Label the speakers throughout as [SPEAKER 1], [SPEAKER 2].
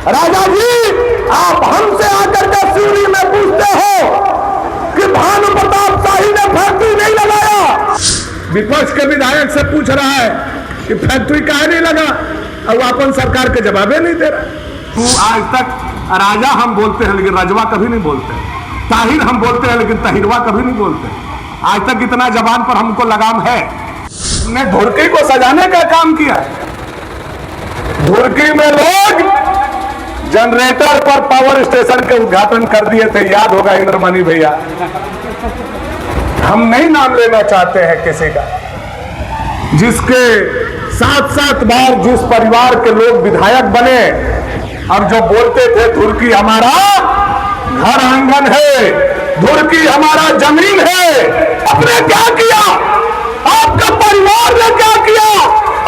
[SPEAKER 1] राजा जी, आप हमसे आकर के सिवनी में पूछते हो कि भानु प्रताप शाही ने फैक्ट्री नहीं लगाया। विपक्ष के विधायक से पूछ रहा है कि फैक्ट्री काहे नहीं लगा, और अपन सरकार के जवाबे नहीं दे रहा। तू आज तक राजा हम बोलते हैं लेकिन रजवा कभी नहीं बोलते, ताहिर हम बोलते हैं लेकिन तहिरवा कभी नहीं बोलते। आज तक इतना जबान पर हमको लगाम है। हमने धुरकी को सजाने का काम किया। धुरकी में लोग जनरेटर पर पावर स्टेशन के उद्घाटन कर दिए थे, याद होगा इंद्रमणि भैया। हम नहीं नाम लेना चाहते हैं किसी का, जिसके 7-7 बार जिस परिवार के लोग विधायक बने और जो बोलते थे धुरकी हमारा घर आंगन है, धुरकी हमारा जमीन है। आपने क्या किया? आपका परिवार ने क्या किया?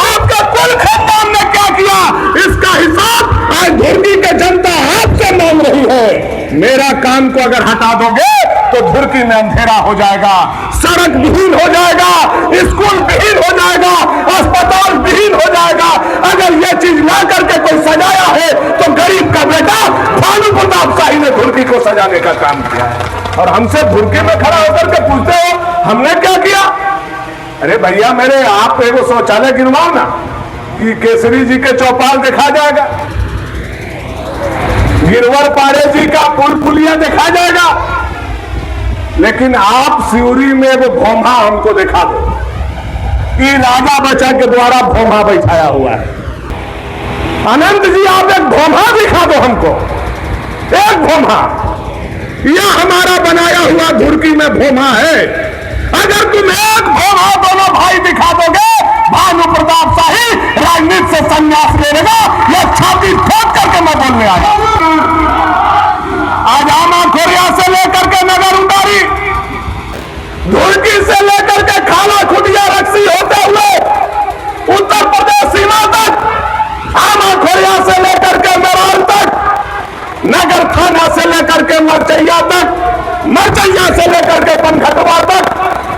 [SPEAKER 1] आपका कुल खानदान ने क्या किया? इसका हिसाब आज धुरकी के जनता आपसे मांग रही है। मेरा काम को अगर हटा दोगे तो धुरकी में अंधेरा हो जाएगा, सड़क विहीन हो जाएगा, स्कूल विहीन हो जाएगा, अस्पताल विहीन हो जाएगा। अगर ये चीज ला करके कोई सजाया है तो गरीब का बेटा भानु प्रताप शाही ने धुरकी को सजाने का काम किया है। और हमसे धुरकी में खड़ा होकर के पूछते हो हमने क्या किया? अरे भैया मेरे, आप एगो शौचालय गिनवाओ ना कि केसरी जी के चौपाल देखा जाएगा, गिरवर पाड़े जी का पुल पुलिया देखा जाएगा, लेकिन आप सिवरी में वो भोमा हमको दिखा दो कि राजा बच्चा के द्वारा भोमा बैठाया हुआ है। अनंत जी आप एक भोमा दिखा दो हमको, एक भोमा। यह हमारा बनाया हुआ धुरकी में भोमा है। अगर तुम एक भोमा दोनों भाई दिखा दोगे, भानु प्रताप शाही राजनीति से संन्यास ले लेगा। यह छाती ठोक करके मैं बोलने आया। आज आमा खोरिया से लेकर के नगर उतारी, धुरकी से लेकर के खाला खुटिया रक्सी होते हुए उत्तर प्रदेश सीमा तक, आमा खोरिया से लेकर के मेराल तक, नगर थाना से लेकर के मरचैया तक, मरचैया से लेकर के पनघटवा तक,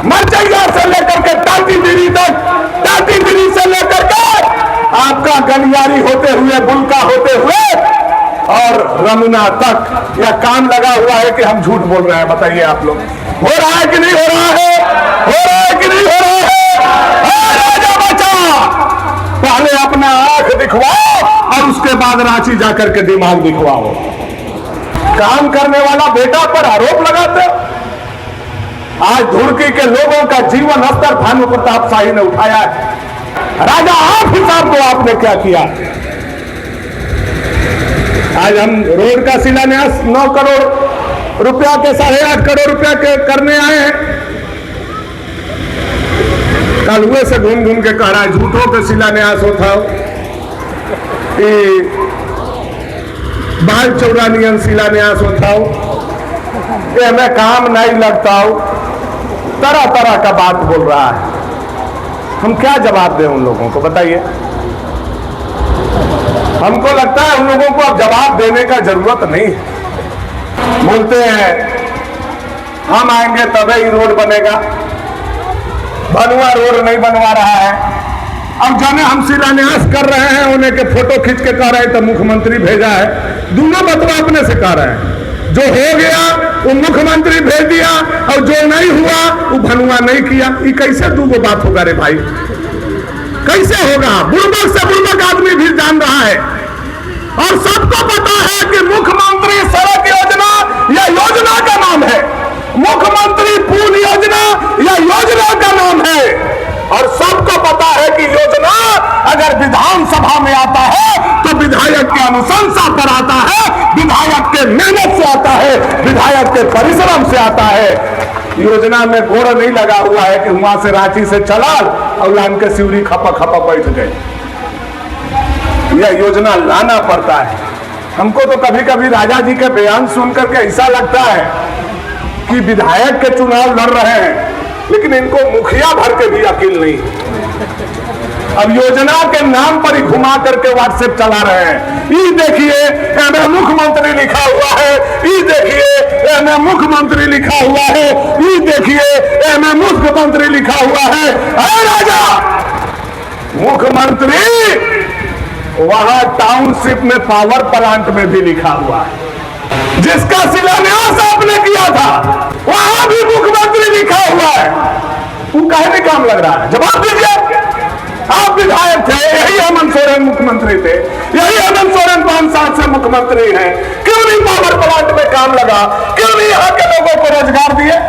[SPEAKER 1] मरचैया से लेकर के टाटीगिरी तक, टाटीगिरी से लेकर के आपका गलियारी होते हुए, बुलका होते हुए और रमुना तक यह काम लगा हुआ है कि हम झूठ बोल रहे हैं? बताइए आप लोग, हो रहा है कि नहीं हो रहा है? हो रहा है कि नहीं हो रहा है? राजा बचा, पहले अपना आंख दिखवाओ और उसके बाद रांची जाकर के दिमाग दिखवाओ। काम करने वाला बेटा पर आरोप लगाते हो। आज धुरकी के लोगों का जीवन स्तर भानु प्रताप शाही ने उठाया है। राजा आप हिसाब दो, आपने क्या किया? आज हम रोड का शिलान्यास 9 करोड़ रुपया के 8.5 करोड़ रुपया के करने आए हैं। कल हुए से घूम घूम के कह रहा है झूठों के शिलान्यास होता हो कि बाल चौरानियन शिलान्यास होता हो, ये हमें काम नहीं लगता हो, तरह तरह का बात बोल रहा है। हम क्या जवाब दें उन लोगों को, बताइए? हमको लगता है उन लोगों को अब जवाब देने का जरूरत नहीं है। बोलते हैं हम आएंगे तभी ही रोड बनेगा, भनुआ रोड नहीं बनवा रहा है। अब जाने हम शिलान्यास कर रहे हैं, उन्हें के फोटो खींच के कह रहे हैं तो मुख्यमंत्री भेजा है। दोनों बतवा अपने से कह रहे हैं, जो हो गया वो मुख्यमंत्री भेज दिया और जो नहीं हुआ वो भनुआ नहीं किया। ये कैसे दूगो बात होगा रे भाई? कैसे होगा? बुड़बक से बुड़बक आदमी भी जान रहा है और सबको पता है कि मुख्यमंत्री सड़क योजना यह योजना का नाम है, मुख्यमंत्री पुल योजना यह योजना का नाम है। और सबको पता है कि योजना अगर विधानसभा में आता है तो विधायक की अनुशंसा पर आता है, विधायक के मेहनत से आता है, विधायक के परिश्रम से आता है। योजना में गोड़ नहीं लगा हुआ है कि वहां से रांची से चला और लान के सिवरी खपा खपा बैठ गए। यह योजना लाना पड़ता है। हमको तो कभी कभी राजा जी के बयान सुनकर के ऐसा लगता है कि विधायक के चुनाव लड़ रहे हैं लेकिन इनको मुखिया भर के भी अकील नहीं। अब योजना के नाम पर ही घुमा करके व्हाट्सएप चला रहे हैं। ये देखिए एमए मुख्यमंत्री लिखा हुआ है, ये देखिए एमए मुख्यमंत्री लिखा हुआ है, ये देखिए एमए मुख्यमंत्री लिखा हुआ है। अरे राजा, मुख्यमंत्री वहां टाउनशिप में पावर प्लांट में भी लिखा हुआ है, जिसका शिलान्यास आपने किया था वहां भी मुख्यमंत्री लिखा हुआ है। वो कहने काम लग रहा है, जवाब दीजिए। आप विधायक थे, यही हेमंत सोरेन मुख्यमंत्री थे, यही हेमंत सोरेन 5 साल से मुख्यमंत्री हैं, क्यों नहीं पावर प्लांट में काम लगा, क्यों नहीं यहाँ के लोगों को रोजगार दिए?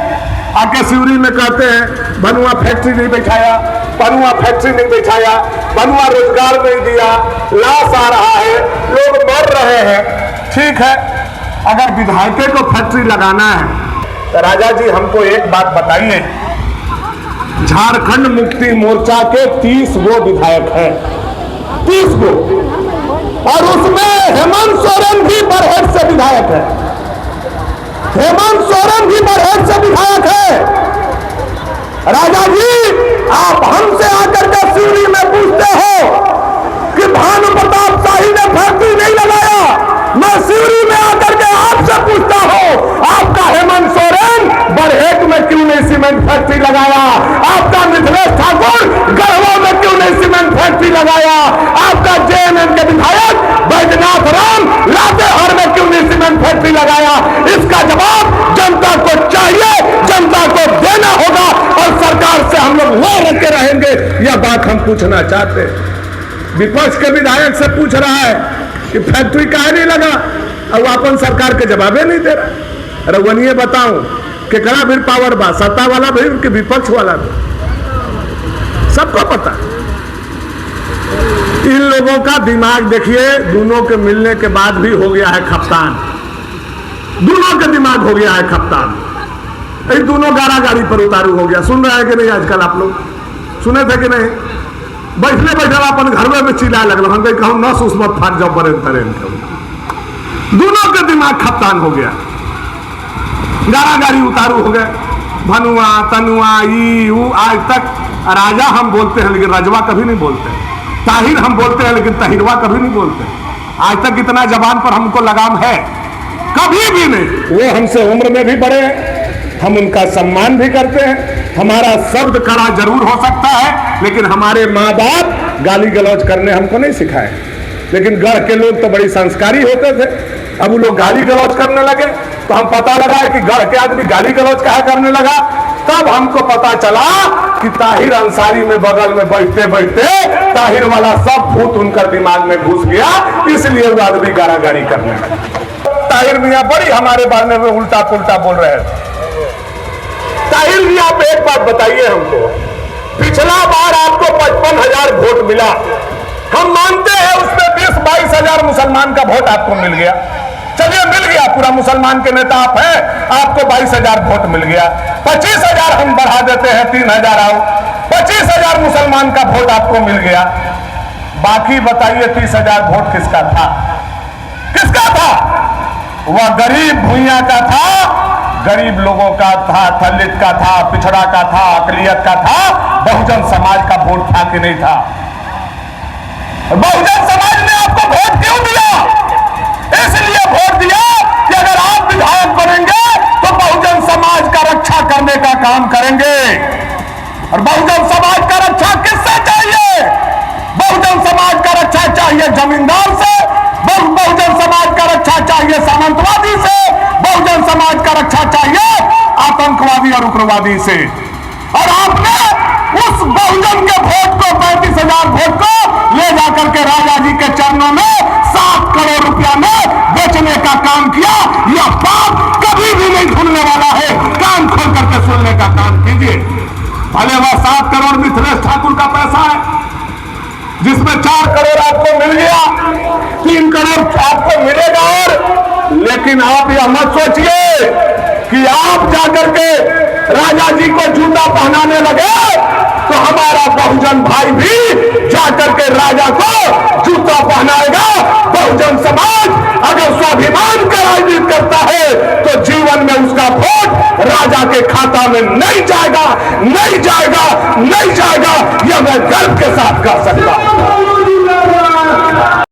[SPEAKER 1] आके सिवरी में कहते हैं बनुआ फैक्ट्री नहीं बैठाया, बनुआ फैक्ट्री नहीं बैठाया, बनुआ रोजगार नहीं दिया, लाश आ रहा है, लोग मर रहे हैं। ठीक है, अगर विधायक को फैक्ट्री लगाना है तो राजा जी हमको एक बात बताइए, झारखंड मुक्ति मोर्चा के 30 गो विधायक हैं, 30 गो, और उसमें हेमंत सोरेन भी बरहेट से विधायक है, हेमंत सोरेन भी बरहेट से विधायक है। राजा जी आप हमसे आकर के सिवनी में पूछते हो कि भानु प्रताप शाही ने फैक्ट्री नहीं लगाया, मैं सिवनी में आकर के आपसे पूछता हूं आपका हेमंत सोरेन बरहेट में क्यों नहीं सीमेंट फैक्ट्री लगाया, आपका मिथिलेश ठाकुर गढ़वा में क्यों नहीं सीमेंट फैक्ट्री लगाया, आपका जेएमएम के विधायक बैजनाथ राम लातेहार में क्यों नहीं सीमेंट फैक्ट्री लगाया? इसका जवाब जनता को चाहिए, जनता को देना होगा, और सरकार से हम लोग वो रखे रहेंगे। यह बात हम पूछना चाहते हैं। विपक्ष के विधायक से पूछ रहा है कि फैक्ट्री काहे नहीं लगा, और वो अपन सरकार के जवाबे नहीं दे रहा। रवनिये बताऊं केकरा भी पावर बा, सत्ता वाला भी उनके विपक्ष वाला भी, सबको पता। इन लोगों का दिमाग देखिए, दोनों के मिलने के बाद भी हो गया है खप्तान, दोनों का दिमाग हो गया है खप्तान। ये दोनों गारा गाड़ी पर उतारू हो गया। सुन रहे हैं कि नहीं? आजकल आप लोग सुने थे कि नहीं? बैठले बैठल अपन घर में चिल्ला लगल, हम कहूँ नस उसमत फाट जाओ बरेन तरेन। दोनों का दिमाग खप्तान हो गया, गारा गाड़ी उतारू हो गए। भनुआ तनुआ ई ऊ, आज तक राजा हम बोलते हैं लेकिन रजवा कभी नहीं बोलते, ताहिर हम बोलते हैं लेकिन ताहिरवा कभी नहीं बोलते। आज तक इतना जबान पर हमको लगाम है? कभी भी नहीं। वो हमसे उम्र में भी बड़े हैं, हम उनका सम्मान भी करते हैं, हमारा शब्द कड़ा जरूर हो सकता है, लेकिन हमारे माँ बाप गाली गलौज करने हमको नहीं सिखाए। लेकिन गढ़ के लोग तो बड़ी संस्कारी होते थे, अब वो लोग गाली गलौज करने लगे तो हम पता लगा है कि गढ़ के आदमी गाली गलौज कहा करने लगा। तब हमको पता चला कि ताहिर अंसारी में बगल में बैठते बैठते ताहिर वाला सब भूत उनका दिमाग में घुस गया, इसलिए वो आदमी गारागारी करने लगा। ताहिर मियां बड़ी हमारे बारे में उल्टा पुल्टा बोल रहे थे। ताहिर जी आप एक बात बताइए हमको, पिछला बार आपको 55,000 वोट मिला, हम मानते हैं उसमें 20-22 हजार मुसलमान का वोट आपको मिल गया। चलिए मिल गया, पूरा मुसलमान के नेता आप हैं, आपको 22,000 वोट मिल गया। 25,000 हम बढ़ा देते हैं, 3,000 आओ, 25,000 मुसलमान का वोट आपको मिल गया। बाकी बताइए 30,000 वोट किसका था? किसका था? वह गरीब भूइया का था, गरीब लोगों का था, दलित का था, पिछड़ा का था, अकलियत का था। बहुजन समाज का वोट था कि नहीं था? बहुजन समाज ने आपको वोट क्यों दिया? इसलिए वोट दिया कि अगर आप विधायक बनेंगे तो बहुजन समाज का रक्षा करने का काम करेंगे। और बहुजन समाज का रक्षा किससे चाहिए? बहुजन समाज का रक्षा चाहिए जमींदार से, बहुजन समाज का रक्षा चाहिए सामंतवादी से, बहुजन समाज का रक्षा चाहिए आतंकवादी और उग्रवादी से। और आपने उस बहुजन के वोट को, 35,000 वोट को ले जाकर के राजा जी के चरणों में 7 करोड़ रुपया में बेचने का काम किया। यह पाप कभी भी नहीं भूलने वाला है, कान खोल करके सुनने का काम कीजिए। भले वह 7 करोड़ मिथिलेश ठाकुर का पैसा है, जिसमें 4 करोड़ आपको मिल गया, 3 करोड़ आपको मिलेगा। और लेकिन आप यह मत सोचिए कि आप जाकर के राजा जी को जूता पहनाने लगे तो हमारा बहुजन भाई भी जाकर के राजा को जूता पहनाएगा। बहुजन समाज अगर स्वाभिमान का राजनीति करता है तो जीवन में उसका वोट राजा के खाता में नहीं जाएगा, नहीं जाएगा, नहीं जाएगा। यह मैं गर्व के साथ कह सकता हूं।